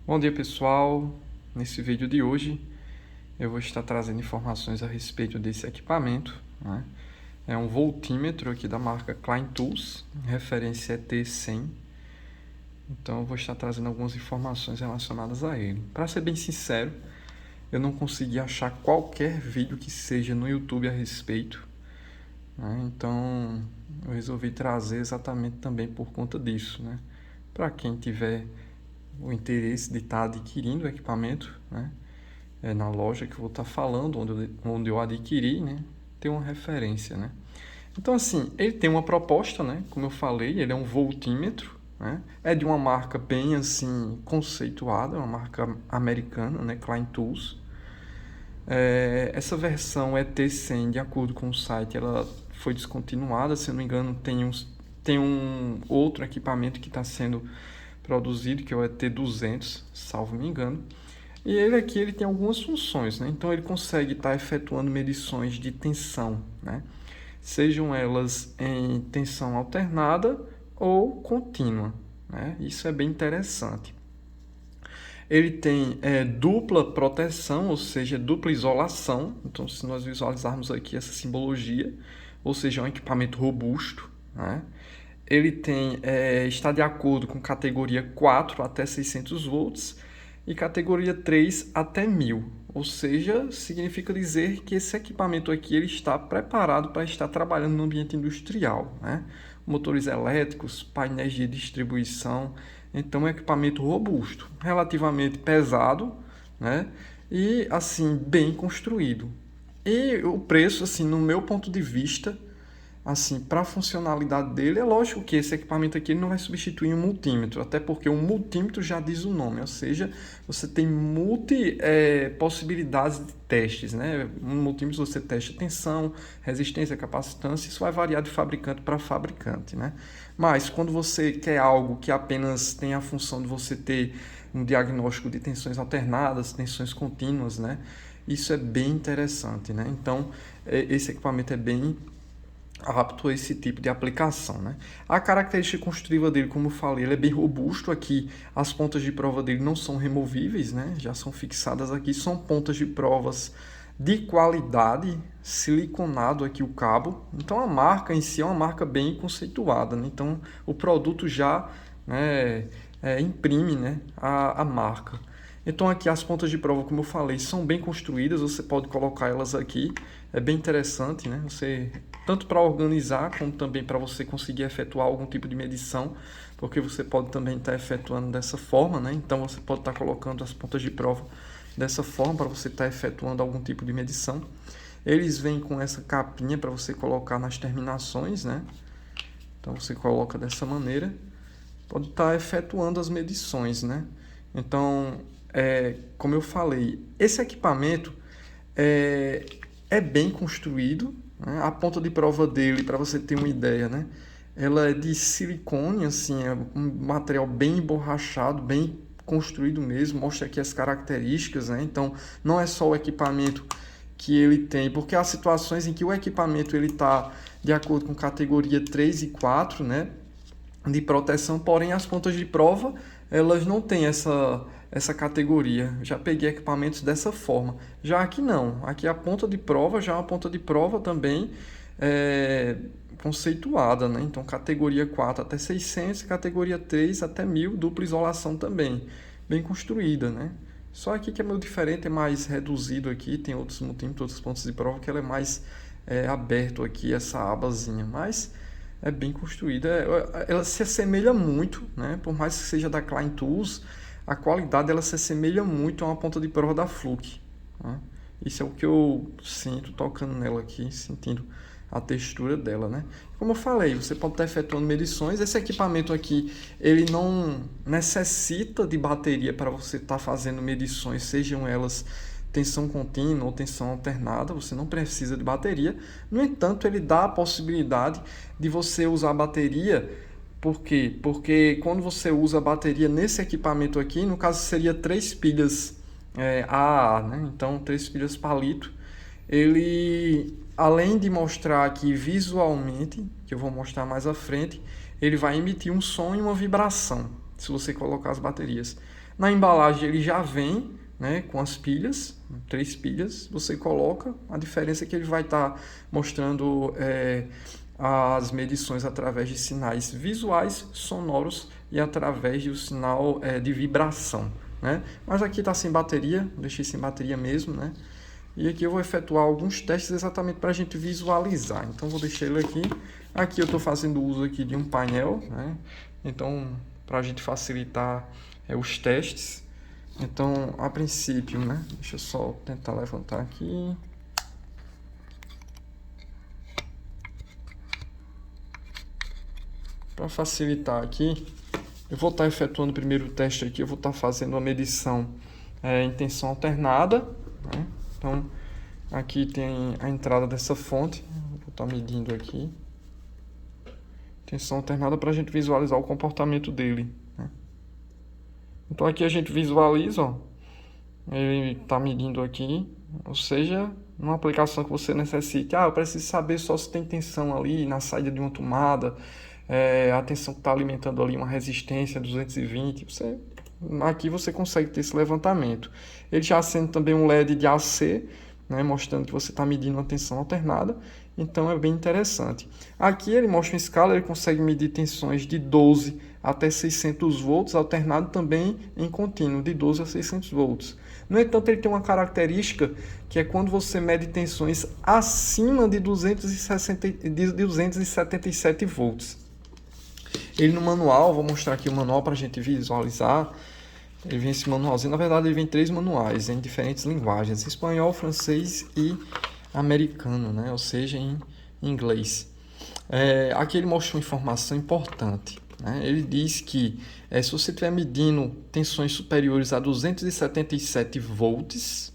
Bom dia, pessoal. Nesse vídeo de hoje eu vou estar trazendo informações a respeito desse equipamento, né? É um voltímetro aqui da marca Klein Tools, referência é T100. Então eu vou estar trazendo algumas informações relacionadas a ele. Para ser bem sincero, eu não consegui achar qualquer vídeo que seja no YouTube a respeito, né? Então eu resolvi trazer exatamente também por conta disso, né? Para quem tiver o interesse de estar adquirindo o equipamento, né? Na loja que eu vou estar falando, onde eu adquiri, né? Tem uma referência, né? Então, assim, ele tem uma proposta, né? Como eu falei, ele é um voltímetro, né? É de uma marca bem, assim, conceituada, uma marca americana, né? Klein Tools. Essa versão ET100, de acordo com o site, ela foi descontinuada. Se eu não me engano, tem um outro equipamento que está sendo produzido, que é o ET200, salvo me engano. E ele aqui ele tem algumas funções, né? Então ele consegue estar efetuando medições de tensão, né? Sejam elas em tensão alternada ou contínua, né? Isso é bem interessante. Ele tem dupla proteção, ou seja, dupla isolação. Então, se nós visualizarmos aqui essa simbologia, ou seja, é um equipamento robusto, né? Ele está de acordo com categoria 4 até 600 volts e categoria 3 até 1000. Ou seja, significa dizer que esse equipamento aqui ele está preparado para estar trabalhando no ambiente industrial, né? Motores elétricos, painéis de distribuição. Então, é um equipamento robusto, relativamente pesado, né? E, assim, bem construído. E o preço, assim, no meu ponto de vista, assim, para a funcionalidade dele, é lógico que esse equipamento aqui ele não vai substituir um multímetro, até porque um multímetro já diz o nome, ou seja, você tem possibilidades de testes, né? Um multímetro você testa tensão, resistência, capacitância, isso vai variar de fabricante para fabricante, né? Mas quando você quer algo que apenas tem a função de você ter um diagnóstico de tensões alternadas, tensões contínuas, né? Isso é bem interessante, né? Então, esse equipamento é bem apto a esse tipo de aplicação, né? A característica construtiva dele, como eu falei, ele é bem robusto. Aqui as pontas de prova dele não são removíveis, né? Já são fixadas aqui, são pontas de provas de qualidade, siliconado aqui o cabo. Então a marca em si é uma marca bem conceituada, né? Então o produto já, né, imprime, né, a marca. Então aqui as pontas de prova, como eu falei, são bem construídas, você pode colocar elas aqui, é bem interessante, né? Você tanto para organizar como também para você conseguir efetuar algum tipo de medição, porque você pode também estar efetuando dessa forma, né? Então você pode estar colocando as pontas de prova dessa forma para você estar efetuando algum tipo de medição. Eles vêm com essa capinha para você colocar nas terminações, né? Então você coloca dessa maneira, pode estar efetuando as medições, né? Então, como eu falei, esse equipamento é bem construído, né? A ponta de prova dele, para você ter uma ideia, né? Ela é de silicone, assim, é um material bem emborrachado, bem construído mesmo, mostra aqui as características, né? Então, não é só o equipamento que ele tem, porque há situações em que o equipamento ele está de acordo com categoria 3 e 4, né, de proteção, porém as pontas de prova elas não têm essa categoria. Já peguei equipamentos dessa forma. Já aqui não. Aqui a ponta de prova já é uma ponta de prova também conceituada, né? Então categoria 4 até 600, categoria 3 até 1000, dupla isolação também. Bem construída, né? Só aqui que é meio diferente, é mais reduzido aqui, tem outros multímetros, outros pontos de prova que ela é mais aberto aqui, essa abazinha, mas é bem construída. Ela se assemelha muito, né? Por mais que seja da Klein Tools, a qualidade ela se assemelha muito a uma ponta de prova da Fluke, né? Isso é o que eu sinto tocando nela aqui, sentindo a textura dela, né? Como eu falei, você pode estar efetuando medições. Esse equipamento aqui, ele não necessita de bateria para você estar fazendo medições, sejam elas tensão contínua ou tensão alternada, você não precisa de bateria. No entanto, ele dá a possibilidade de você usar a bateria. Por quê? Porque quando você usa a bateria nesse equipamento aqui, no caso seria 3 pilhas AA, né? Então 3 pilhas palito. Ele, além de mostrar aqui visualmente, que eu vou mostrar mais à frente, ele vai emitir um som e uma vibração, se você colocar as baterias. Na embalagem ele já vem, né, com as pilhas, 3 pilhas, você coloca, a diferença é que ele vai estar mostrando as medições através de sinais visuais, sonoros e através do sinal de vibração, né? Mas aqui está sem bateria, deixei sem bateria mesmo, né? E aqui eu vou efetuar alguns testes exatamente para a gente visualizar. Então vou deixar ele aqui. Aqui eu estou fazendo uso aqui de um painel, né? Então para a gente facilitar os testes. Então a princípio, né? Deixa eu só tentar levantar aqui. Para facilitar aqui, eu vou estar efetuando o primeiro teste aqui. Eu vou estar fazendo uma medição em tensão alternada, né? Então, aqui tem a entrada dessa fonte. Vou estar medindo aqui. Tensão alternada para a gente visualizar o comportamento dele, né? Então, aqui a gente visualiza, ó, ele está medindo aqui. Ou seja, numa aplicação que você necessite. Eu preciso saber só se tem tensão ali na saída de uma tomada. A tensão que está alimentando ali uma resistência 220. Aqui você consegue ter esse levantamento. Ele já acende também um LED de AC, né, mostrando que você está medindo uma tensão alternada. Então é bem interessante. Aqui ele mostra uma escala, ele consegue medir tensões de 12 até 600 volts, alternado também em contínuo, de 12 a 600 volts. No entanto, ele tem uma característica que é quando você mede tensões acima de 277 volts. Ele no manual, vou mostrar aqui o manual para a gente visualizar. Ele vem esse manualzinho, na verdade ele vem 3 manuais em diferentes linguagens, espanhol, francês e americano, né? Ou seja, em inglês. Aqui ele mostra uma informação importante, né? Ele diz que se você estiver medindo tensões superiores a 277 volts,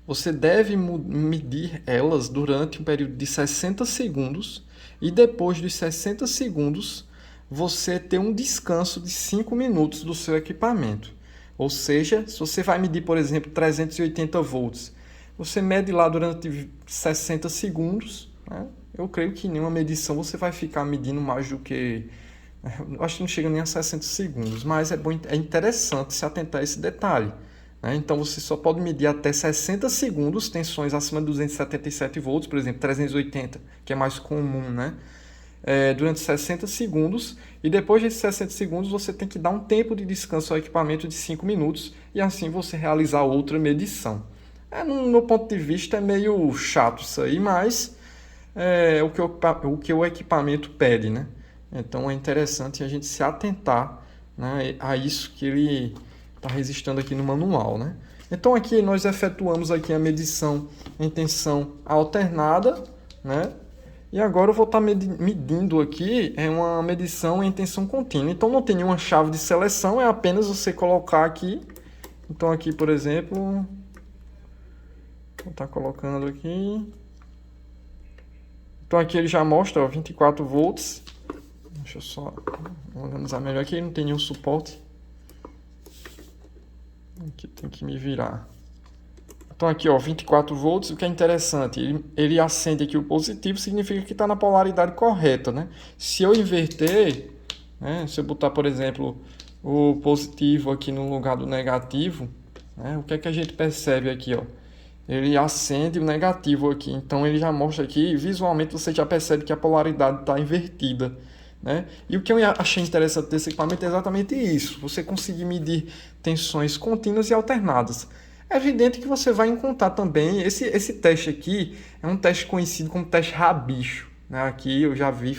você deve medir elas durante um período de 60 segundos e depois dos 60 segundos você ter um descanso de 5 minutos do seu equipamento. Ou seja, se você vai medir, por exemplo, 380 volts, você mede lá durante 60 segundos, né? Eu creio que em nenhuma medição você vai ficar medindo mais do que... Eu acho que não chega nem a 60 segundos, mas é interessante se atentar a esse detalhe, né? Então você só pode medir até 60 segundos tensões acima de 277 volts, por exemplo, 380, que é mais comum, né? Durante 60 segundos, e depois desses 60 segundos você tem que dar um tempo de descanso ao equipamento de 5 minutos e assim você realizar outra medição. No meu ponto de vista é meio chato isso aí, mas é o que o equipamento pede, né? Então é interessante a gente se atentar, né, a isso que ele está registrando aqui no manual, né? Então aqui nós efetuamos aqui a medição em tensão alternada, né? E agora eu vou estar medindo aqui uma medição em tensão contínua. Então não tem nenhuma chave de seleção, é apenas você colocar aqui. Então aqui, por exemplo, vou estar colocando aqui. Então aqui ele já mostra 24 volts. Deixa eu só organizar melhor aqui, não tem nenhum suporte. Aqui tem que me virar. Então aqui, ó, 24 volts, o que é interessante, ele acende aqui o positivo, significa que está na polaridade correta, né? Se eu inverter, né, se eu botar, por exemplo, o positivo aqui no lugar do negativo, né, o que é que a gente percebe aqui, ó? Ele acende o negativo aqui, então ele já mostra aqui, visualmente você já percebe que a polaridade está invertida, né? E o que eu achei interessante desse equipamento é exatamente isso, você conseguir medir tensões contínuas e alternadas. É evidente que você vai encontrar também, esse teste aqui é um teste conhecido como teste rabicho, né? Aqui eu já vi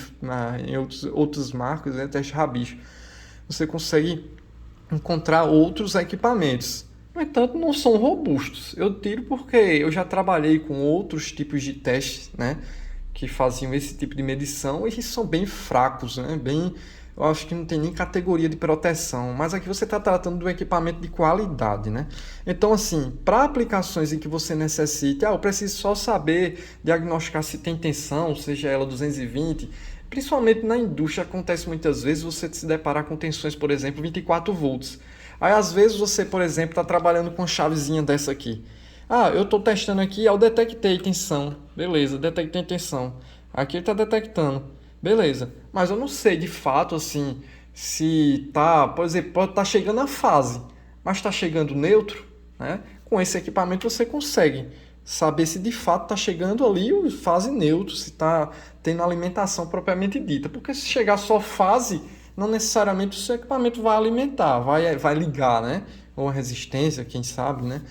em outras marcas, né? Teste rabicho. Você consegue encontrar outros equipamentos. No entanto, não são robustos. Eu tiro porque eu já trabalhei com outros tipos de testes, né, que faziam esse tipo de medição e são bem fracos, né? Eu acho que não tem nem categoria de proteção, mas aqui você está tratando de um equipamento de qualidade, né? Então, assim, para aplicações em que você necessite, eu preciso só saber diagnosticar se tem tensão, seja ela 220, principalmente na indústria acontece muitas vezes você se deparar com tensões, por exemplo, 24 volts. Aí, às vezes, você, por exemplo, está trabalhando com uma chavezinha dessa aqui. Eu estou testando aqui, eu detectei tensão. Beleza, detectei tensão. Aqui ele está detectando. Beleza, mas eu não sei de fato assim se tá, por exemplo, pode estar chegando a fase, mas está chegando neutro, né? Com esse equipamento você consegue saber se de fato está chegando ali o fase neutro, se está tendo alimentação propriamente dita. Porque se chegar só fase, não necessariamente o seu equipamento vai alimentar, vai ligar, né? Ou a resistência, quem sabe, né?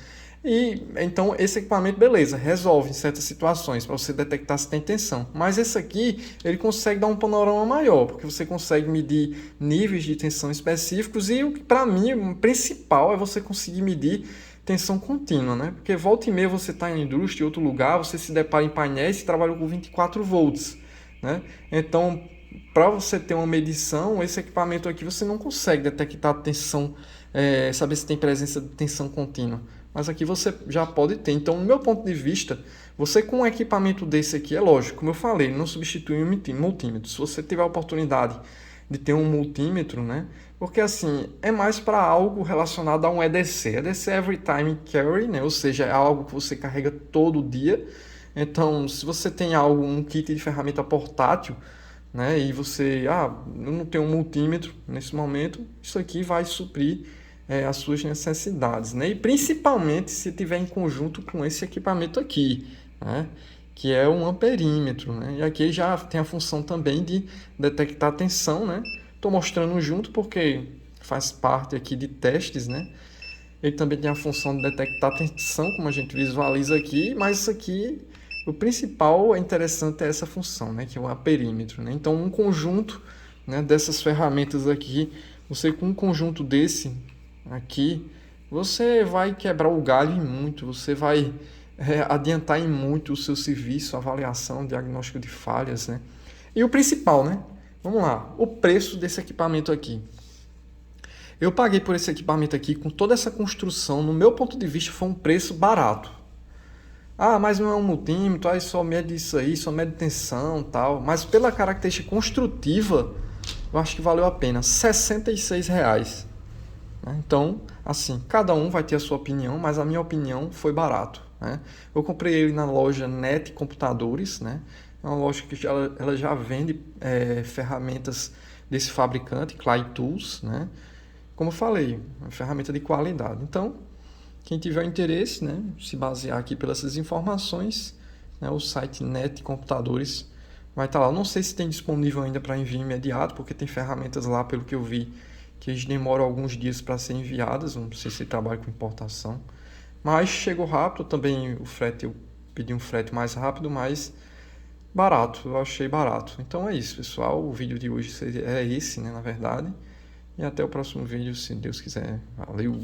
E então esse equipamento, beleza, resolve em certas situações para você detectar se tem tensão. Mas esse aqui, ele consegue dar um panorama maior, porque você consegue medir níveis de tensão específicos e o que para mim o principal é você conseguir medir tensão contínua, né? Porque volta e meia você está em indústria, em outro lugar, você se depara em painéis e trabalha com 24 volts, né? Então, para você ter uma medição, esse equipamento aqui você não consegue detectar tensão, saber se tem presença de tensão contínua. Mas aqui você já pode ter. Então, no meu ponto de vista, você com um equipamento desse aqui, é lógico, como eu falei, não substitui um multímetro. Se você tiver a oportunidade de ter um multímetro, né? Porque assim, é mais para algo relacionado a um EDC. EDC é Every Time Carry, né? Ou seja, é algo que você carrega todo dia. Então, se você tem um kit de ferramenta portátil, né? E você, eu não tenho um multímetro nesse momento, isso aqui vai suprir as suas necessidades, né? E principalmente se tiver em conjunto com esse equipamento aqui, né? Que é um amperímetro, né? E aqui já tem a função também de detectar tensão, né? Estou mostrando junto porque faz parte aqui de testes, né? Ele também tem a função de detectar tensão, como a gente visualiza aqui, mas isso aqui, o principal interessante é essa função, né? Que é o amperímetro, né? Então, um conjunto, né, dessas ferramentas aqui, você com um conjunto desse aqui, você vai quebrar o galho em muito, você vai adiantar em muito o seu serviço, avaliação, diagnóstico de falhas, né? E o principal, né? Vamos lá, o preço desse equipamento aqui. Eu paguei por esse equipamento aqui com toda essa construção, no meu ponto de vista foi um preço barato. Mas não é um multímetro, aí só mede isso aí, só mede tensão, tal. Mas pela característica construtiva, eu acho que valeu a pena, R$66. Então, assim, cada um vai ter a sua opinião, mas a minha opinião foi barato, né? Eu comprei ele na loja Net Computadores, né? É uma loja que ela já vende ferramentas desse fabricante, Clay Tools, né? Como eu falei, uma ferramenta de qualidade. Então, quem tiver interesse, né, se basear aqui pelas informações, né, o site Net Computadores vai estar lá. Eu não sei se tem disponível ainda para envio imediato, porque tem ferramentas lá, pelo que eu vi, que eles demoram alguns dias para serem enviadas. Não sei se trabalha com importação. Mas chegou rápido também o frete. Eu pedi um frete mais rápido, mas barato. Eu achei barato. Então é isso, pessoal. O vídeo de hoje é esse, né, na verdade. E até o próximo vídeo, se Deus quiser. Valeu!